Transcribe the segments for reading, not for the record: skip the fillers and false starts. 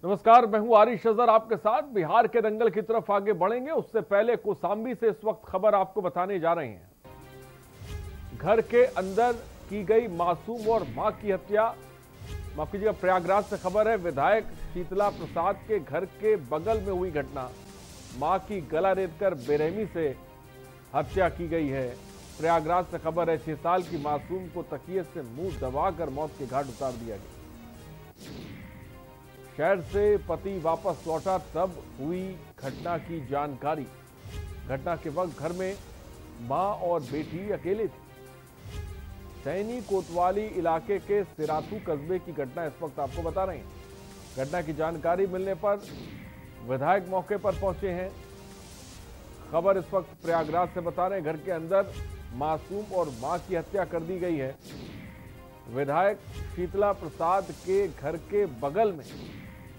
नमस्कार, मैं हूं आरिश अजहर आपके साथ। बिहार के दंगल की तरफ आगे बढ़ेंगे उससे पहले कौसाम्बी से इस वक्त खबर आपको बताने जा रहे हैं। घर के अंदर की गई मासूम और मां की हत्या। माफ कीजिएगा, प्रयागराज से खबर है। विधायक शीतला प्रसाद के घर के बगल में हुई घटना। मां की गला रेतकर बेरहमी से हत्या की गई है। प्रयागराज से खबर है। 6 साल की मासूम को तकिए से मुंह दबाकर मौत के घाट उतार दिया गया। शहर से पति वापस लौटा तब हुई घटना की जानकारी। घटना के वक्त घर में मां और बेटी अकेले थी। सैनी कोतवाली इलाके के सिराथू कस्बे की घटना इस वक्त आपको बता रहे हैं। घटना की जानकारी मिलने पर विधायक मौके पर पहुंचे हैं। खबर इस वक्त प्रयागराज से बता रहे हैं। घर के अंदर मासूम और मां की हत्या कर दी गई है। विधायक शीतला प्रसाद के घर के बगल में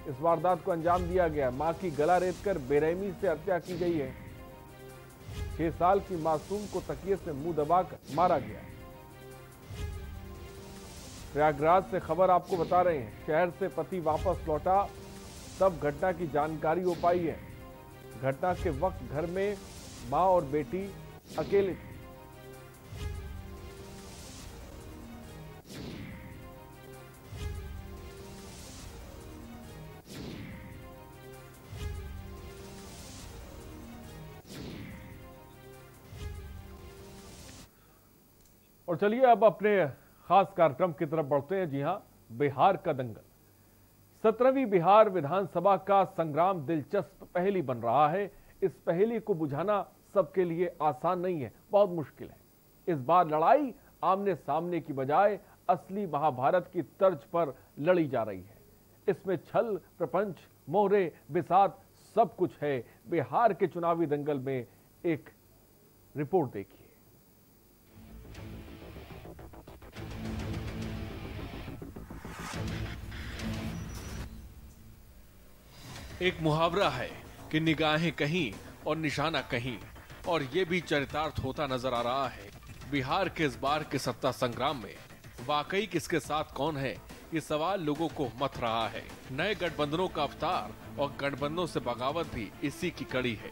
इस वारदात को अंजाम दिया गया। मां की गला रेतकर बेरहमी से हत्या की गई है। 6 साल की मासूम को तकिए से मुंह दबाकर मारा गया। प्रयागराज से खबर आपको बता रहे हैं। शहर से पति वापस लौटा तब घटना की जानकारी हो पाई है। घटना के वक्त घर में मां और बेटी अकेले थी। और चलिए अब अपने खास कार्यक्रम की तरफ बढ़ते हैं। जी हां, बिहार का दंगल। 17वीं बिहार विधानसभा का संग्राम दिलचस्प पहेली बन रहा है। इस पहेली को बुझाना सबके लिए आसान नहीं है, बहुत मुश्किल है। इस बार लड़ाई आमने सामने की बजाय असली महाभारत की तर्ज पर लड़ी जा रही है। इसमें छल, प्रपंच, मोहरे, बिसात सब कुछ है। बिहार के चुनावी दंगल में एक रिपोर्ट देखिए। एक मुहावरा है कि निगाहें कहीं और निशाना कहीं, और ये भी चरितार्थ होता नजर आ रहा है। बिहार के इस बार के सत्ता संग्राम में वाकई किसके साथ कौन है, ये सवाल लोगों को मथ रहा है। नए गठबंधनों का अवतार और गठबंधनों से बगावत भी इसी की कड़ी है।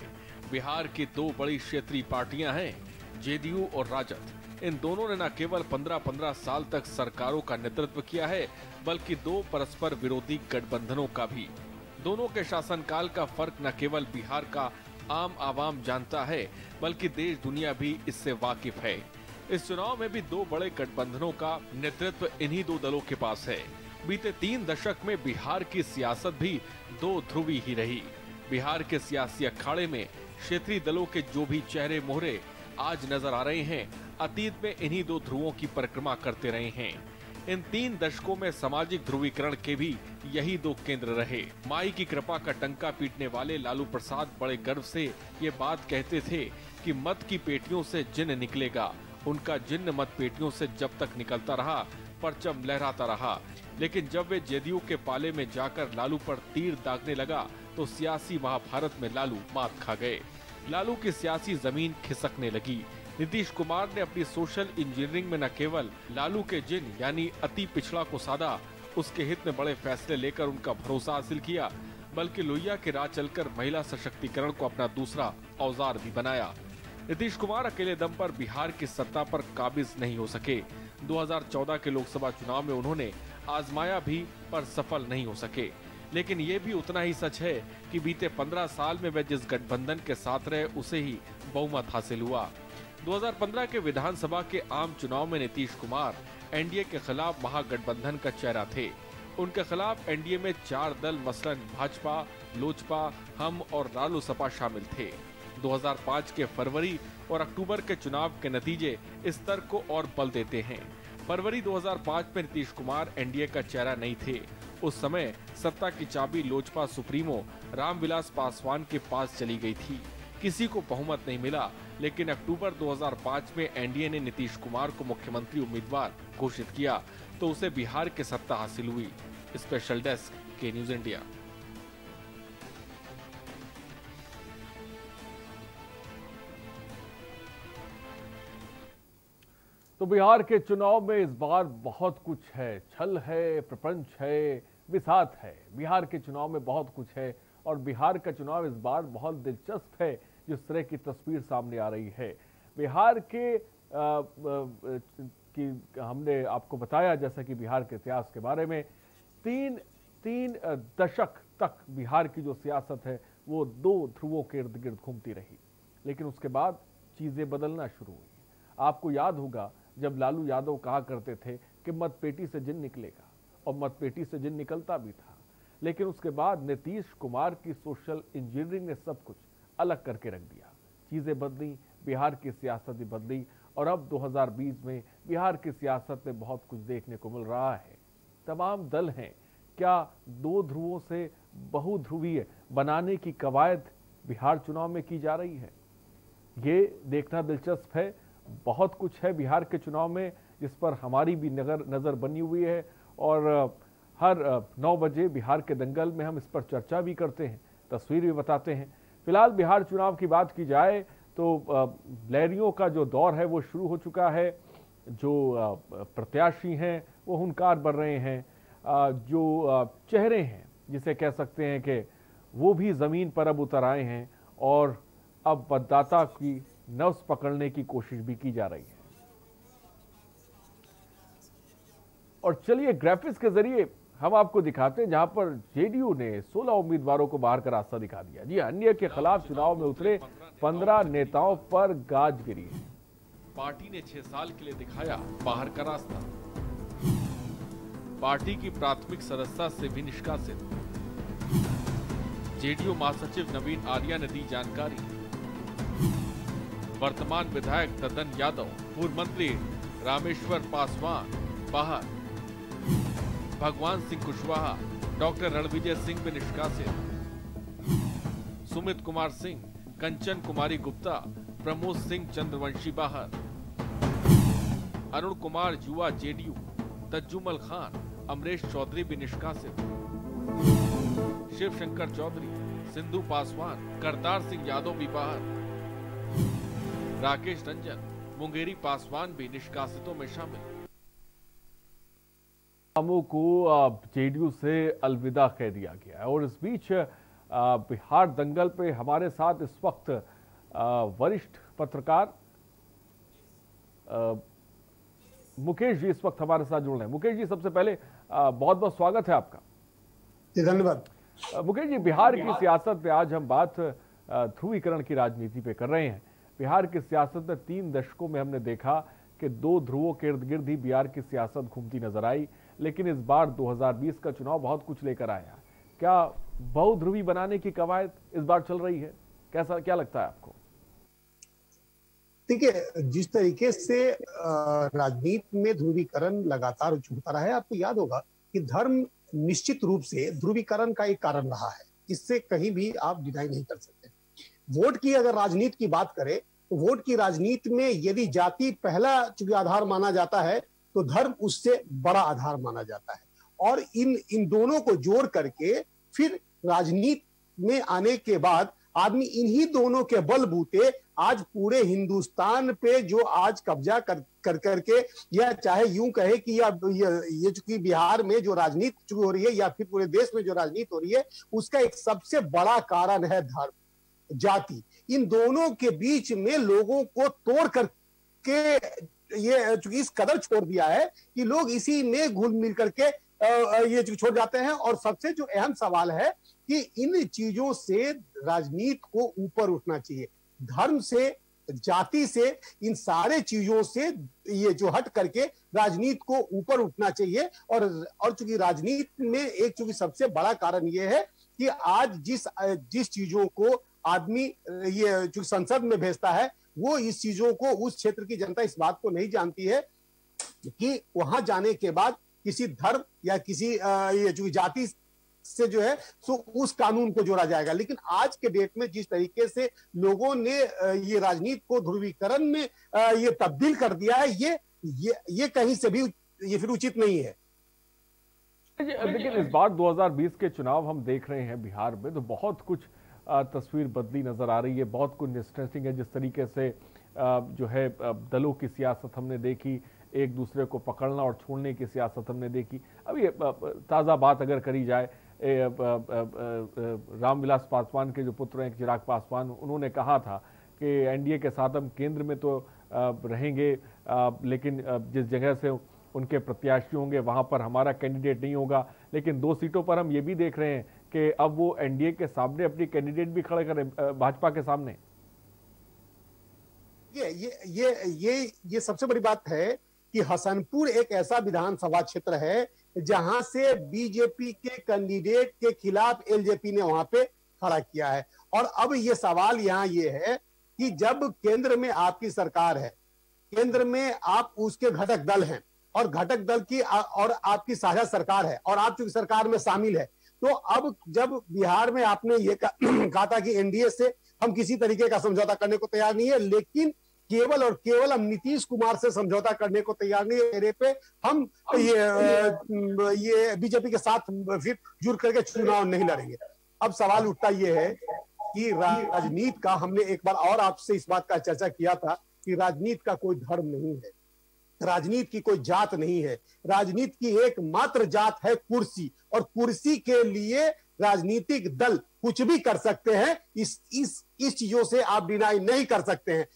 बिहार की 2 बड़ी क्षेत्रीय पार्टियां हैं, जेडीयू और राजद। इन दोनों ने न केवल 15-15 साल तक सरकारों का नेतृत्व किया है, बल्कि 2 परस्पर विरोधी गठबंधनों का भी। दोनों के शासनकाल का फर्क न केवल बिहार का आम आवाम जानता है, बल्कि देश दुनिया भी इससे वाकिफ है। इस चुनाव में भी 2 बड़े गठबंधनों का नेतृत्व इन्हीं 2 दलों के पास है। बीते 3 दशक में बिहार की सियासत भी 2 ध्रुवी ही रही। बिहार के सियासी अखाड़े में क्षेत्रीय दलों के जो भी चेहरे मोहरे आज नजर आ रहे हैं, अतीत में इन्हीं 2 ध्रुवों की परिक्रमा करते रहे हैं। इन 3 दशकों में सामाजिक ध्रुवीकरण के भी यही 2 केंद्र रहे। माई की कृपा का टंका पीटने वाले लालू प्रसाद बड़े गर्व से ये बात कहते थे कि मत की पेटियों से जिन्न निकलेगा। उनका जिन्न मत पेटियों से जब तक निकलता रहा, परचम लहराता रहा। लेकिन जब वे जेडीयू के पाले में जाकर लालू पर तीर दागने लगा, तो सियासी महाभारत में लालू मात खा गए। लालू की सियासी जमीन खिसकने लगी। नीतीश कुमार ने अपनी सोशल इंजीनियरिंग में न केवल लालू के जिन यानी अति पिछड़ा को साधा, उसके हित में बड़े फैसले लेकर उनका भरोसा हासिल किया, बल्कि लोहिया के राह चलकर महिला सशक्तिकरण को अपना दूसरा औजार भी बनाया। नीतीश कुमार अकेले दम पर बिहार की सत्ता पर काबिज नहीं हो सके। 2014 के लोकसभा चुनाव में उन्होंने आजमाया भी, पर सफल नहीं हो सके। लेकिन ये भी उतना ही सच है कि बीते 15 साल में वे जिस गठबंधन के साथ रहे, उसे ही बहुमत हासिल हुआ। 2015 के विधानसभा के आम चुनाव में नीतीश कुमार एनडीए के खिलाफ महागठबंधन का चेहरा थे। उनके खिलाफ एनडीए में 4 दल मसलन भाजपा, लोजपा, हम और रालोसपा शामिल थे। 2005 के फरवरी और अक्टूबर के चुनाव के नतीजे इस तर्क को और बल देते हैं। फरवरी 2005 में नीतीश कुमार एनडीए का चेहरा नहीं थे। उस समय सत्ता की चाबी लोजपा सुप्रीमो रामविलास पासवान के पास चली गई थी। किसी को बहुमत नहीं मिला। लेकिन अक्टूबर 2005 में एनडीए ने नीतीश कुमार को मुख्यमंत्री उम्मीदवार घोषित किया, तो उसे बिहार की सत्ता हासिल हुई। स्पेशल डेस्क के न्यूज इंडिया। तो बिहार के चुनाव में इस बार बहुत कुछ है। छल है, प्रपंच है, बिसात है। बिहार के चुनाव में बहुत कुछ है और बिहार का चुनाव इस बार बहुत दिलचस्प है। जिस तरह की तस्वीर सामने आ रही है बिहार के कि हमने आपको बताया जैसा कि बिहार के इतिहास के बारे में तीन दशक तक बिहार की जो सियासत है वो दो ध्रुवों के इर्द गिर्द घूमती रही, लेकिन उसके बाद चीजें बदलना शुरू हुई। आपको याद होगा जब लालू यादव कहा करते थे कि मतपेटी से जिन निकलेगा, और मतपेटी से जिन निकलता भी था, लेकिन उसके बाद नीतीश कुमार की सोशल इंजीनियरिंग ने सब कुछ अलग करके रख दिया। चीजें बदली, बिहार की सियासत भी बदली और अब 2020 में बिहार की सियासत में बहुत कुछ देखने को मिल रहा है। तमाम दल हैं, क्या दो ध्रुवों से बहुध्रुवीय बनाने की कवायद बिहार चुनाव में की जा रही है? ये देखना दिलचस्प है। बहुत कुछ है बिहार के चुनाव में जिस पर हमारी भी नजर बनी हुई है और हर 9 बजे बिहार के दंगल में हम इस पर चर्चा भी करते हैं, तस्वीर भी बताते हैं। फिलहाल बिहार चुनाव की बात की जाए तो लहरियों का जो दौर है वो शुरू हो चुका है। जो प्रत्याशी हैं वो हुनकार बन रहे हैं, जो चेहरे हैं जिसे कह सकते हैं कि वो भी जमीन पर अब उतर आए हैं और अब मतदाता की नब्ज पकड़ने की कोशिश भी की जा रही है। और चलिए ग्राफिक्स के जरिए हम आपको दिखाते हैं जहां पर जेडीयू ने 16 उम्मीदवारों को बाहर का रास्ता दिखा दिया। जी, अन्य के खिलाफ चुनाव में उतरे 15 नेताओं पर गाज गिरी है। पार्टी ने 6 साल के लिए दिखाया बाहर का रास्ता। पार्टी की प्राथमिक सदस्यता से भी निष्कासित। जेडीयू महासचिव नवीन आर्या ने दी जानकारी। वर्तमान विधायक ददन यादव, पूर्व मंत्री रामेश्वर पासवान बाहर। भगवान सिंह कुशवाहा, डॉक्टर रणविजय सिंह भी निष्कासित। सुमित कुमार सिंह, कंचन कुमारी गुप्ता, प्रमोद सिंह चंद्रवंशी बाहर। अरुण कुमार जुआ जेडीयू, तज्जुमल खान, अमरेश चौधरी भी निष्कासित। शिव शंकर चौधरी, सिंधु पासवान, करतार सिंह यादव भी बाहर। राकेश रंजन, मुंगेरी पासवान भी निष्कासितों में शामिल। नामों को जेडीयू से अलविदा कह दिया गया है और इस बीच बिहार दंगल पे हमारे साथ इस वक्त वरिष्ठ पत्रकार मुकेश जी इस वक्त हमारे साथ जुड़ रहे हैं। मुकेश जी, सबसे पहले बहुत बहुत स्वागत है आपका। धन्यवाद। मुकेश जी, बिहार की सियासत पे आज हम बात ध्रुवीकरण की राजनीति पे कर रहे हैं। बिहार की सियासत में 3 दशकों में हमने देखा कि 2 ध्रुवों के इर्द गिर्द ही बिहार की सियासत घूमती नजर आई, लेकिन इस बार 2020 का चुनाव बहुत कुछ लेकर आया। क्या बहुध्रुवी बनाने की कवायद इस बार चल रही है? कैसा क्या लगता है आपको? देखिए, जिस तरीके से राजनीति में ध्रुवीकरण लगातार होता रहा है, आपको याद होगा कि धर्म निश्चित रूप से ध्रुवीकरण का एक कारण रहा है। इससे कहीं भी आप डिनाई नहीं कर सकते। वोट की अगर राजनीति की बात करें तो वोट की राजनीति में यदि जाति पहला चूंकि आधार माना जाता है तो धर्म उससे बड़ा आधार माना जाता है। और इन दोनों को जोड़ करके फिर राजनीति में आने के बाद आदमी इन्हीं दोनों के बलबूते आज पूरे हिंदुस्तान पे जो आज कब्जा कर करके या चाहे यूं कहे कि ये चूंकि बिहार में जो राजनीति हो रही है या फिर पूरे देश में जो राजनीति हो रही है उसका एक सबसे बड़ा कारण है धर्म, जाति। इन दोनों के बीच में लोगों को तोड़ करके ये चूंकि इस कदर छोड़ दिया है कि लोग इसी में घुल मिल करके ये छोड़ जाते हैं। और सबसे जो अहम सवाल है कि इन चीजों से राजनीति को ऊपर उठना चाहिए, धर्म से, जाति से, इन सारे चीजों से ये जो हट करके राजनीति को ऊपर उठना चाहिए। और चूंकि राजनीति में एक चूंकि सबसे बड़ा कारण ये है कि आज जिस चीजों को आदमी ये चूंकि संसद में भेजता है वो इस चीजों को उस क्षेत्र की जनता इस बात को नहीं जानती है कि वहां जाने के बाद किसी धर्म या किसी ये जो जाति से जो है सो उस कानून को जोड़ा जाएगा। लेकिन आज के डेट में जिस तरीके से लोगों ने ये राजनीति को ध्रुवीकरण में ये तब्दील कर दिया है, ये कहीं से भी ये फिर उचित नहीं है। लेकिन इस बार 2020 के चुनाव हम देख रहे हैं बिहार में तो बहुत कुछ तस्वीर बदली नजर आ रही है। बहुत कुछ इंटरेस्टिंग है जिस तरीके से जो है दलों की सियासत हमने देखी। एक दूसरे को पकड़ना और छोड़ने की सियासत हमने देखी। अब ये ताज़ा बात अगर करी जाए, रामविलास पासवान के जो पुत्र हैं चिराग पासवान, उन्होंने कहा था कि एनडीए के साथ हम केंद्र में तो रहेंगे, लेकिन जिस जगह से उनके प्रत्याशी होंगे वहां पर हमारा कैंडिडेट नहीं होगा। लेकिन 2 सीटों पर हम ये भी देख रहे हैं कि अब वो एनडीए के सामने अपनी कैंडिडेट भी खड़े करें, भाजपा के सामने। ये सबसे बड़ी बात है कि हसनपुर एक ऐसा विधानसभा क्षेत्र है जहां से बीजेपी के कैंडिडेट के खिलाफ एलजेपी ने वहां पे खड़ा किया है। और अब ये सवाल यहाँ ये है कि जब केंद्र में आपकी सरकार है, केंद्र में आप उसके घटक दल हैं और घटक दल की और आपकी साझा सरकार है और आप चूंकि सरकार में शामिल है, तो अब जब बिहार में आपने ये कहा था कि एनडीए से हम किसी तरीके का समझौता करने को तैयार नहीं है, लेकिन केवल और केवल हम नीतीश कुमार से समझौता करने को तैयार नहीं है, मेरे पे हम ये बीजेपी के साथ फिर जुड़ करके चुनाव नहीं लड़ेंगे। अब सवाल उठता ये है कि राजनीति का, हमने एक बार और आपसे इस बात का चर्चा किया था कि राजनीति का कोई धर्म नहीं है, राजनीति की कोई जात नहीं है, राजनीति की एकमात्र जात है कुर्सी, और कुर्सी के लिए राजनीतिक दल कुछ भी कर सकते हैं। इस चीजों से आप डिनाई नहीं कर सकते हैं।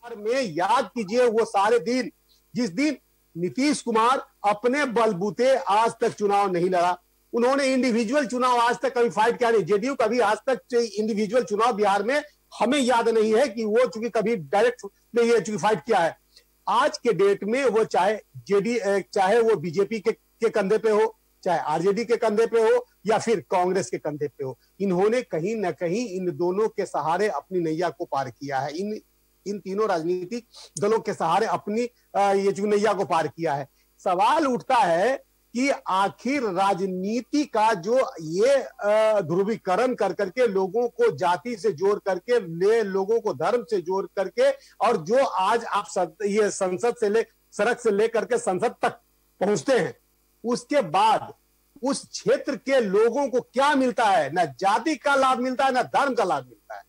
में याद कीजिए वो सारे दिन जिस दिन नीतीश कुमार अपने बलबूते आज तक चुनाव नहीं लड़ा, उन्होंने इंडिविजुअल चुनाव आज तक कभी फाइट किया नहीं। जेडीयू कभी आज तक इंडिविजुअल चुनाव बिहार में हमें याद नहीं है कि वो चूंकि कभी डायरेक्ट में ये चूंकि फाइट किया है। आज के डेट में वो चाहे वो बीजेपी के कंधे पे हो, चाहे आरजेडी के कंधे पे हो या फिर कांग्रेस के कंधे पे हो, इन्होंने कहीं ना कहीं इन दोनों के सहारे अपनी नैया को पार किया है। इन तीनों राजनीतिक दलों के सहारे अपनी ये जो नैया को पार किया है। सवाल उठता है कि आखिर राजनीति का जो ये ध्रुवीकरण कर करके लोगों को जाति से जोड़ करके लोगों को धर्म से जोड़ करके, और जो आज आप ये संसद से सड़क से लेकर के संसद तक पहुंचते हैं, उसके बाद उस क्षेत्र के लोगों को क्या मिलता है? ना जाति का लाभ मिलता है, ना धर्म का लाभ मिलता है।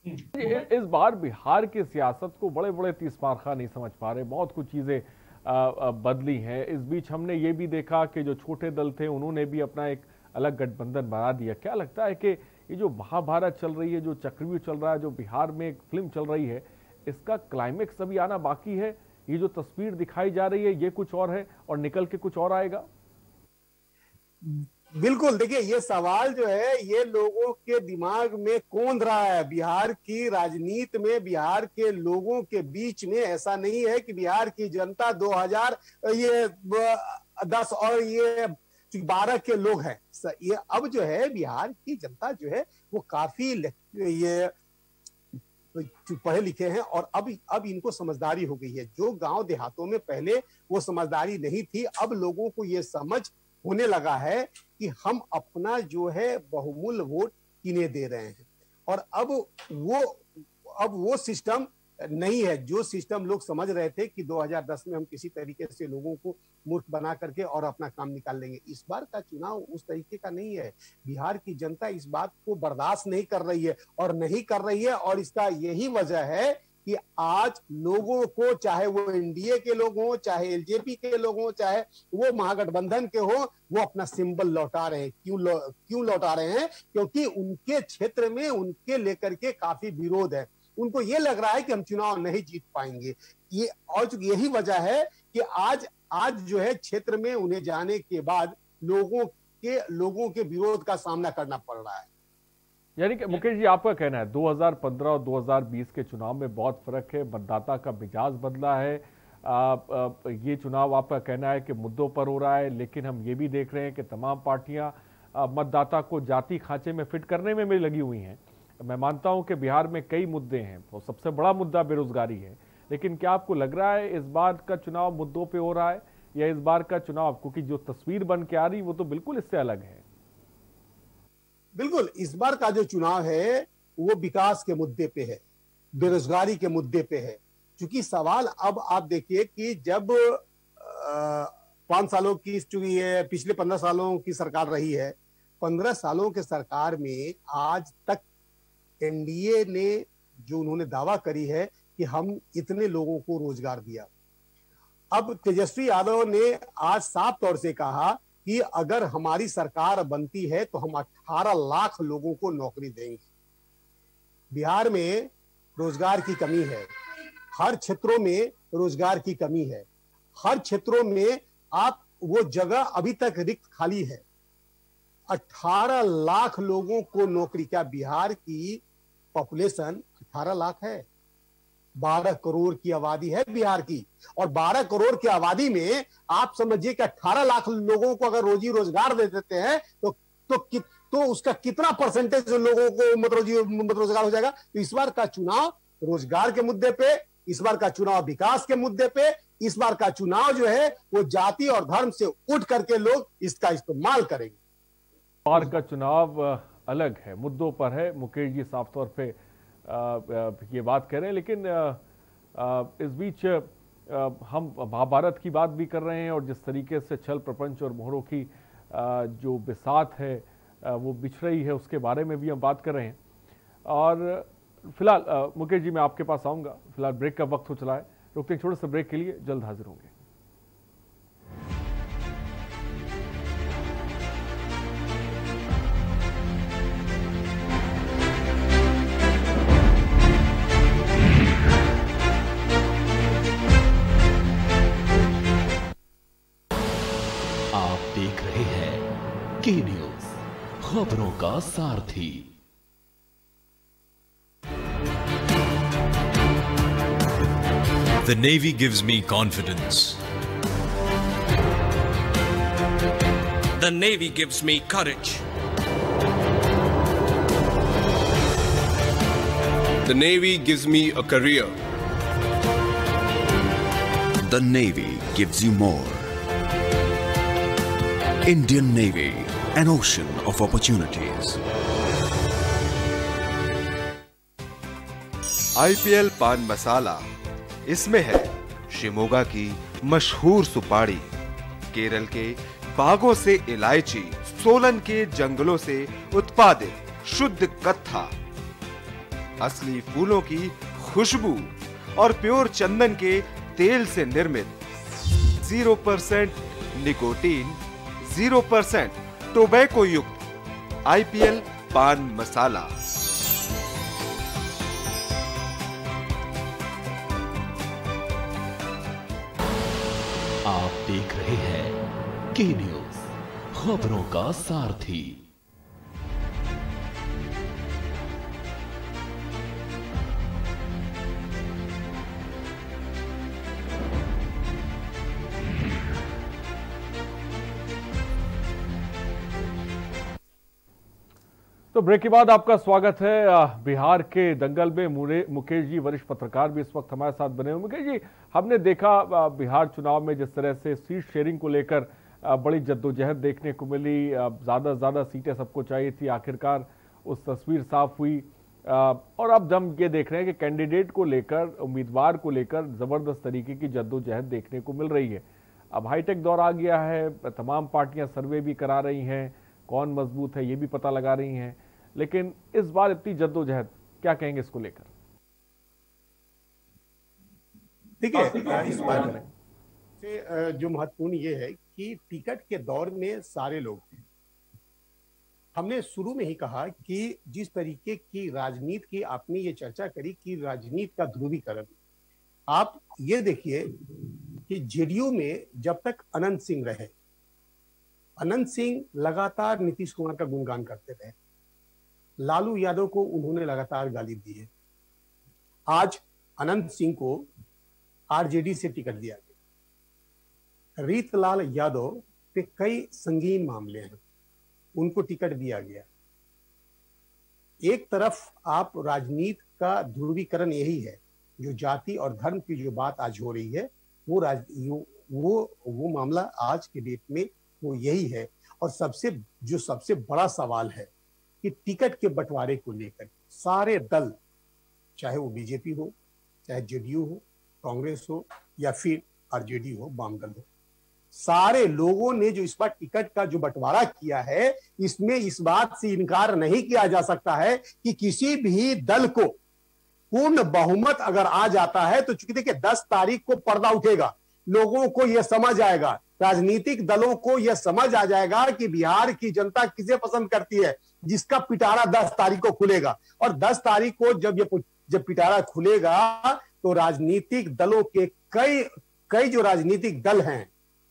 इस बार बिहार की सियासत को बड़े बड़े तीसमारखा नहीं समझ पा रहे, बहुत कुछ चीजें बदली हैं। इस बीच हमने ये भी देखा कि जो छोटे दल थे उन्होंने भी अपना एक अलग गठबंधन बना दिया। क्या लगता है कि ये जो महाभारत चल रही है, जो चक्रव्यूह चल रहा है, जो बिहार में एक फिल्म चल रही है, इसका क्लाइमेक्स अभी आना बाकी है? ये जो तस्वीर दिखाई जा रही है ये कुछ और है और निकल के कुछ और आएगा? बिल्कुल, देखिए ये सवाल जो है ये लोगों के दिमाग में कौंध रहा है। बिहार की राजनीति में, बिहार के लोगों के बीच में ऐसा नहीं है कि बिहार की जनता 2010 और ये 12 के लोग हैं। ये अब जो है बिहार की जनता जो है वो काफी ये पढ़े लिखे हैं और अब इनको समझदारी हो गई है। जो गांव देहातों में पहले वो समझदारी नहीं थी, अब लोगों को ये समझ होने लगा है कि हम अपना जो है बहुमूल्य वोट किन्हें दे रहे हैं। और अब वो सिस्टम नहीं है जो सिस्टम लोग समझ रहे थे कि 2010 में हम किसी तरीके से लोगों को मूर्ख बना करके और अपना काम निकाल लेंगे। इस बार का चुनाव उस तरीके का नहीं है। बिहार की जनता इस बात को बर्दाश्त नहीं कर रही है और इसका यही वजह है कि आज लोगों को, चाहे वो एनडीए के लोग हों, चाहे एलजेपी के लोग हों, चाहे वो महागठबंधन के हों, वो अपना सिंबल लौटा रहे हैं। क्यों लौटा रहे हैं? क्योंकि उनके क्षेत्र में उनके लेकर के काफी विरोध है। उनको ये लग रहा है कि हम चुनाव नहीं जीत पाएंगे। ये और यही वजह है कि आज जो है क्षेत्र में उन्हें जाने के बाद लोगों के विरोध का सामना करना पड़ रहा है। यानी कि मुकेश जी, आपका कहना है 2015 और 2020 के चुनाव में बहुत फर्क है, मतदाता का मिजाज बदला है। ये चुनाव आपका कहना है कि मुद्दों पर हो रहा है, लेकिन हम ये भी देख रहे हैं कि तमाम पार्टियां मतदाता को जाति खांचे में फिट करने में भी लगी हुई हैं। मैं मानता हूं कि बिहार में कई मुद्दे हैं, तो सबसे बड़ा मुद्दा बेरोजगारी है, लेकिन क्या आपको लग रहा है इस बार का चुनाव मुद्दों पे हो रहा है, या इस बार का चुनाव, क्योंकि जो तस्वीर बन के आ रही वो तो बिल्कुल इससे अलग है? बिल्कुल, इस बार का जो चुनाव है वो विकास के मुद्दे पे है, बेरोजगारी के मुद्दे पे है। क्योंकि सवाल अब आप देखिए कि जब 5 सालों की, चूंकि पिछले 15 सालों की सरकार रही है, 15 सालों के सरकार में आज तक एनडीए ने जो उन्होंने दावा करी है कि हम इतने लोगों को रोजगार दिया, अब तेजस्वी यादव ने आज साफ तौर से कहा कि अगर हमारी सरकार बनती है तो हम 18 लाख लोगों को नौकरी देंगे। बिहार में रोजगार की कमी है, हर क्षेत्रों में रोजगार की कमी है, हर क्षेत्रों में आप वो जगह अभी तक रिक्त खाली है। 18 लाख लोगों को नौकरी, क्या बिहार की पॉपुलेशन 18 लाख है? 12 करोड़ की आबादी है बिहार की, और 12 करोड़ की आबादी में आप समझिए कि 18 लाख लोगों को अगर रोजी रोजगार दे देते हैं तो उसका कितना परसेंटेज लोगों को मतलब रोजगार हो जाएगा। तो इस बार का चुनाव रोजगार के मुद्दे पे, इस बार का चुनाव विकास के मुद्दे पे, इस बार का चुनाव जो है वो जाति और धर्म से उठ करके लोग इसका इस्तेमाल करेंगे। बार का चुनाव अलग है, मुद्दों पर है। मुकेश जी साफ तौर पे ये बात कह रहे हैं, लेकिन इस बीच हम महाभारत की बात भी कर रहे हैं और जिस तरीके से छल प्रपंच और मोहरों की जो बिसात है वो बिछ रही है उसके बारे में भी हम बात कर रहे हैं। और फिलहाल मुकेश जी मैं आपके पास आऊँगा, फिलहाल ब्रेक का वक्त हो चला है, रुकते हैं छोटे से ब्रेक के लिए, जल्द हाजिर होंगे। देख रहे हैं के न्यूज, खबरों का सारथी। The Navy gives me confidence. The Navy gives me courage. The Navy gives me a career. The Navy gives you more. Indian Navy, an ocean of opportunities. IPL पान मसाला, इसमें है शिमोगा की मशहूर सुपारी, केरल के बागों से इलायची, सोलन के जंगलों से उत्पादित शुद्ध कत्था, असली फूलों की खुशबू और प्योर चंदन के तेल से निर्मित 0% निकोटीन, 0% टोबैको युक्त IPL पान मसाला। आप देख रहे हैं के न्यूज, खबरों का सारथी। तो ब्रेक के बाद आपका स्वागत है। बिहार के दंगल में मुकेश जी वरिष्ठ पत्रकार भी इस वक्त हमारे साथ बने हुए। मुकेश जी, हमने देखा बिहार चुनाव में जिस तरह से सीट शेयरिंग को लेकर बड़ी जद्दोजहद देखने को मिली, ज़्यादा से ज़्यादा सीटें सबको चाहिए थी, आखिरकार उस तस्वीर साफ हुई। और अब हम ये देख रहे हैं कि कैंडिडेट को लेकर, उम्मीदवार को लेकर ज़बरदस्त तरीके की जद्दोजहद देखने को मिल रही है। अब हाईटेक दौर आ गया है, तमाम पार्टियाँ सर्वे भी करा रही हैं, कौन मजबूत है ये भी पता लगा रही हैं, लेकिन इस बार इतनी जद्दोजहद, क्या कहेंगे इसको लेकर? देखिए, इस बार से जो महत्वपूर्ण ये है कि टिकट के दौर में सारे लोग थे। हमने शुरू में ही कहा कि जिस तरीके की राजनीति की आपने ये चर्चा करी कि राजनीति का ध्रुवीकरण, आप ये देखिए कि जेडीयू में जब तक अनंत सिंह रहे, अनंत सिंह लगातार नीतीश कुमार का गुणगान करते रहे, लालू यादव को उन्होंने लगातार गाली दी है। आज अनंत सिंह को आरजेडी से टिकट दिया गया। रीतलाल यादव पे कई संगीन मामले हैं, उनको टिकट दिया गया। एक तरफ आप राजनीति का ध्रुवीकरण यही है, जो जाति और धर्म की जो बात आज हो रही है वो मामला आज के डेट में वो यही है। और सबसे बड़ा सवाल है कि टिकट के बंटवारे को लेकर सारे दल, चाहे वो बीजेपी हो, चाहे जेडीयू हो, कांग्रेस हो या फिर आरजेडी हो, वाम दल हो, सारे लोगों ने जो इस बार टिकट का जो बंटवारा किया है, इसमें इस बात से इनकार नहीं किया जा सकता है कि किसी भी दल को पूर्ण बहुमत अगर आ जाता है तो चूंकि देखिए 10 तारीख को पर्दा उठेगा, लोगों को यह समझ आएगा, राजनीतिक दलों को यह समझ आ जाएगा कि बिहार की जनता किसे पसंद करती है, जिसका पिटारा 10 तारीख को खुलेगा। और 10 तारीख को जब पिटारा खुलेगा तो राजनीतिक दलों के कई जो राजनीतिक दल हैं,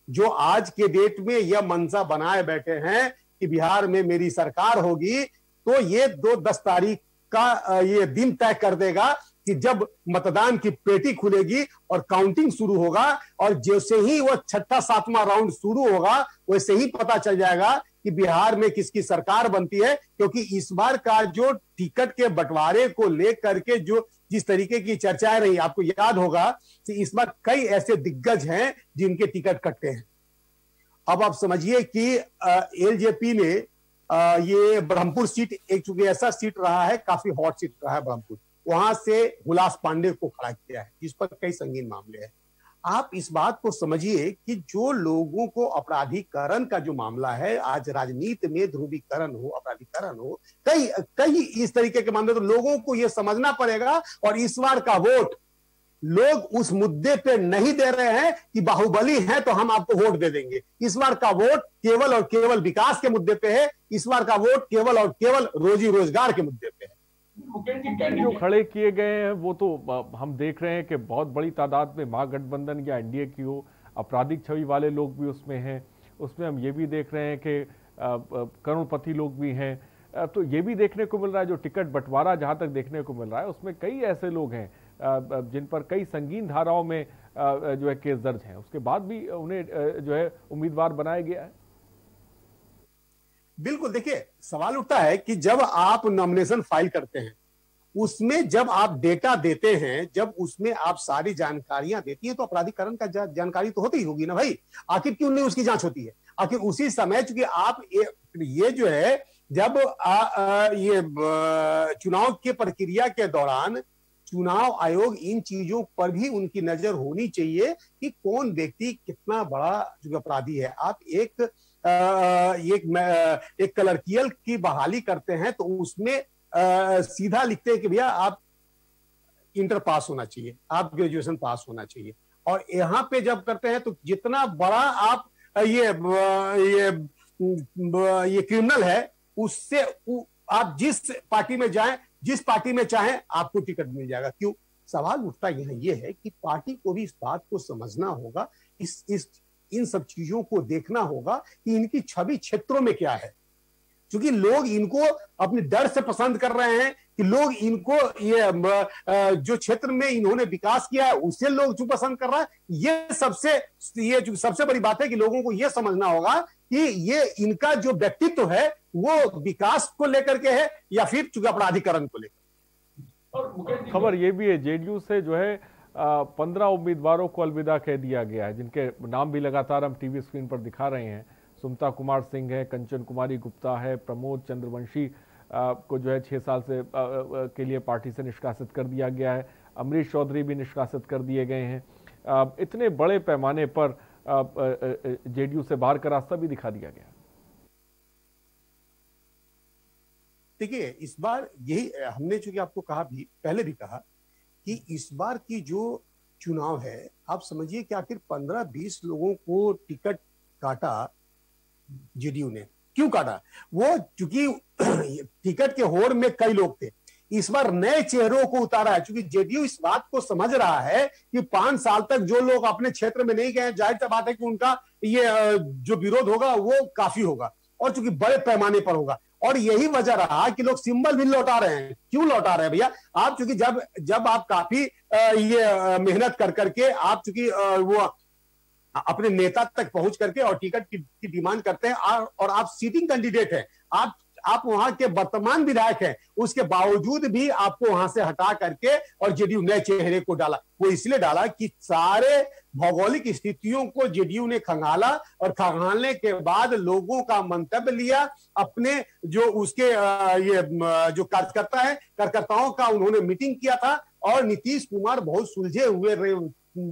जो आज के डेट में यह मंशा बनाए बैठे हैं कि बिहार में मेरी सरकार होगी, तो ये 10 तारीख का ये दिन तय कर देगा कि जब मतदान की पेटी खुलेगी और काउंटिंग शुरू होगा, और जैसे ही वो 6वां-7वां राउंड शुरू होगा वैसे ही पता चल जाएगा कि बिहार में किसकी सरकार बनती है। क्योंकि इस बार का जो टिकट के बंटवारे को लेकर के जो जिस तरीके की चर्चाएं रही, आपको याद होगा कि इस बार कई ऐसे दिग्गज हैं जिनके टिकट कटते हैं। अब आप समझिए कि एलजेपी ने ये ब्रह्मपुर सीट, एक चूंकि ऐसा सीट रहा है, काफी हॉट सीट रहा है ब्रह्मपुर, वहां से हुलास पांडे को खड़ा किया है, जिस पर कई संगीन मामले हैं। आप इस बात को समझिए कि जो लोगों को अपराधीकरण का जो मामला है, आज राजनीति में ध्रुवीकरण हो, अपराधीकरण हो, कई इस तरीके के मामले, तो लोगों को यह समझना पड़ेगा। और इस बार का वोट लोग उस मुद्दे पे नहीं दे रहे हैं कि बाहुबली है तो हम आपको वोट दे देंगे। इस बार का वोट केवल और केवल विकास के मुद्दे पे है। इस बार का वोट केवल और केवल रोजी रोजगार के मुद्दे पे है। जो खड़े किए गए हैं वो तो हम देख रहे हैं कि बहुत बड़ी तादाद में महागठबंधन या एनडीए की हो, आपराधिक छवि वाले लोग भी उसमें हैं। उसमें हम ये भी देख रहे हैं कि करोड़पति लोग भी हैं। तो ये भी देखने को मिल रहा है, जो टिकट बंटवारा जहां तक देखने को मिल रहा है उसमें कई ऐसे लोग हैं जिन पर कई संगीन धाराओं में जो है केस दर्ज हैं, उसके बाद भी उन्हें जो है उम्मीदवार बनाया गया है। बिल्कुल, देखिए सवाल उठता है कि जब आप नॉमिनेशन फाइल करते हैं, उसमें जब आप डेटा देते हैं, जब उसमें आप सारी जानकारियां देती हैं, तो अपराधीकरण का जानकारी तो होती ही होगी ना भाई। आखिर क्यों नहीं उसकी जांच होती है? आखिर उसी समय चूंकि आप ये जो है, जब ये चुनाव की प्रक्रिया के दौरान चुनाव आयोग इन चीजों पर भी उनकी नजर होनी चाहिए कि कौन व्यक्ति कितना बड़ा जो अपराधी है। आप एक क्लर्कियल की बहाली करते हैं तो उसमें सीधा लिखते हैं कि भैया आप इंटर पास होना चाहिए, आप ग्रेजुएशन पास होना चाहिए। और यहाँ पे जब करते हैं तो जितना बड़ा आप ये क्रिमिनल है, उससे आप जिस पार्टी में जाएं, जिस पार्टी में चाहें, आपको टिकट मिल जाएगा। क्यों? सवाल उठता ये है कि पार्टी को भी इस बात को समझना होगा, इन सब चीजों को देखना होगा कि इनकी छवि क्षेत्रों में क्या है। क्योंकि लोग इनको अपने डर से पसंद कर रहे हैं कि लोग इनको ये जो क्षेत्र में इन्होंने विकास किया है उसे लोग जो पसंद कर रहा है। ये सबसे बड़ी बात है कि लोगों को यह समझना होगा कि ये इनका जो व्यक्तित्व है वो विकास को लेकर के है या फिर चूंकि अपराधीकरण को लेकर। खबर ये भी है, जेडीयू से जो है 15 उम्मीदवारों को अलविदा कह दिया गया है, जिनके नाम भी लगातार हम टीवी स्क्रीन पर दिखा रहे हैं। सुमता कुमार सिंह है, कंचन कुमारी गुप्ता है, प्रमोद चंद्रवंशी को जो है 6 साल से के लिए पार्टी से निष्कासित कर दिया गया है। अमरीश चौधरी भी निष्कासित कर दिए गए हैं। इतने बड़े पैमाने पर जेडीयू से बाहर का रास्ता भी दिखा दिया गया। देखिए, इस बार यही हमने चूंकि आपको कहा भी, पहले भी कहा कि इस बार की जो चुनाव है, आप समझिए कि आखिर 15-20 लोगों को टिकट काटा जेडीयू ने। क्यों काटा? वो चूंकि टिकट के होड़ में कई लोग थे, इस बार नए चेहरों को उतारा है। चूंकि जेडीयू इस बात को समझ रहा है कि 5 साल तक जो लोग अपने क्षेत्र में नहीं गए, जाहिर सी बात है कि उनका ये जो विरोध होगा वो काफी होगा, और चूंकि बड़े पैमाने पर होगा। और यही वजह रहा कि लोग सिंबल भी लौटा रहे हैं। क्यों लौटा रहे हैं भैया? आप चूंकि जब आप काफी ये मेहनत कर करके आप चूंकि वो अपने नेता तक पहुंच करके और टिकट की डिमांड करते हैं, और आप सीटिंग कैंडिडेट हैं, आप वहां के वर्तमान विधायक हैं, उसके बावजूद भी आपको वहां से हटा करके और जेडीयू नए चेहरे को डाला। वो इसलिए डाला कि सारे भौगोलिक स्थितियों को जेडीयू ने खंगाला, और खंगालने के बाद लोगों का मंतव्य लिया, अपने जो उसके ये जो कार्यकर्ता है, कार्यकर्ताओं का उन्होंने मीटिंग किया था। और नीतीश कुमार बहुत सुलझे हुए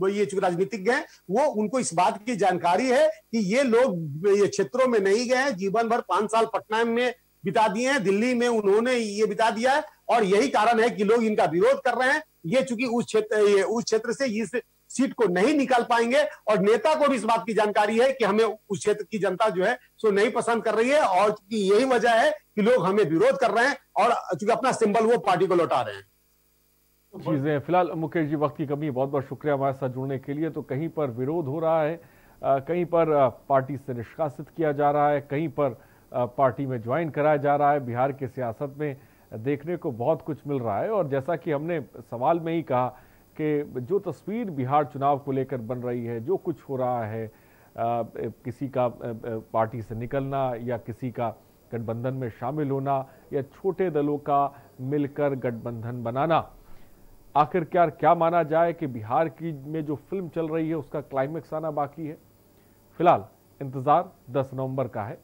ये जो राजनीतिज्ञ हैं, वो उनको इस बात की जानकारी है कि ये लोग ये क्षेत्रों में नहीं गए हैं, जीवन भर 5 साल पटना में बिता दिए हैं, दिल्ली में उन्होंने ये बिता दिया है, और यही कारण है कि लोग इनका विरोध कर रहे हैं। ये चूंकि उस क्षेत्र से इस सीट को नहीं निकाल पाएंगे और नेता को भी इस बात की जानकारी है कि हमें उस क्षेत्र की जनता जो है सो नहीं पसंद कर रही है और कि यही वजह है कि लोग हमें विरोध कर रहे हैं और चूंकि अपना सिंबल वो पार्टी को लौटा रहे हैं। चीजें फिलहाल मुकेश जी, वक्त की कमी, बहुत बहुत शुक्रिया हमारे साथ जुड़ने के लिए। तो कहीं पर विरोध हो रहा है, कहीं पर पार्टी से निष्कासित किया जा रहा है, कहीं पर पार्टी में ज्वाइन कराया जा रहा है। बिहार की सियासत में देखने को बहुत कुछ मिल रहा है और जैसा कि हमने सवाल में ही कहा कि जो तस्वीर बिहार चुनाव को लेकर बन रही है, जो कुछ हो रहा है, किसी का पार्टी से निकलना या किसी का गठबंधन में शामिल होना या छोटे दलों का मिलकर गठबंधन बनाना, आखिरकार क्या माना जाए कि बिहार की में जो फिल्म चल रही है उसका क्लाइमेक्स आना बाकी है। फिलहाल इंतजार 10 नवंबर का है,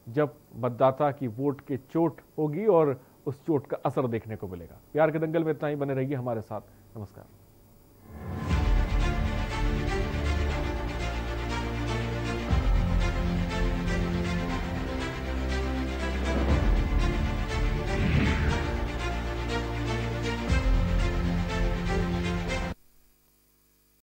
जब मतदाता की वोट की चोट होगी और उस चोट का असर देखने को मिलेगा। बिहार के दंगल में इतना ही, बने रहिए हमारे साथ। नमस्कार।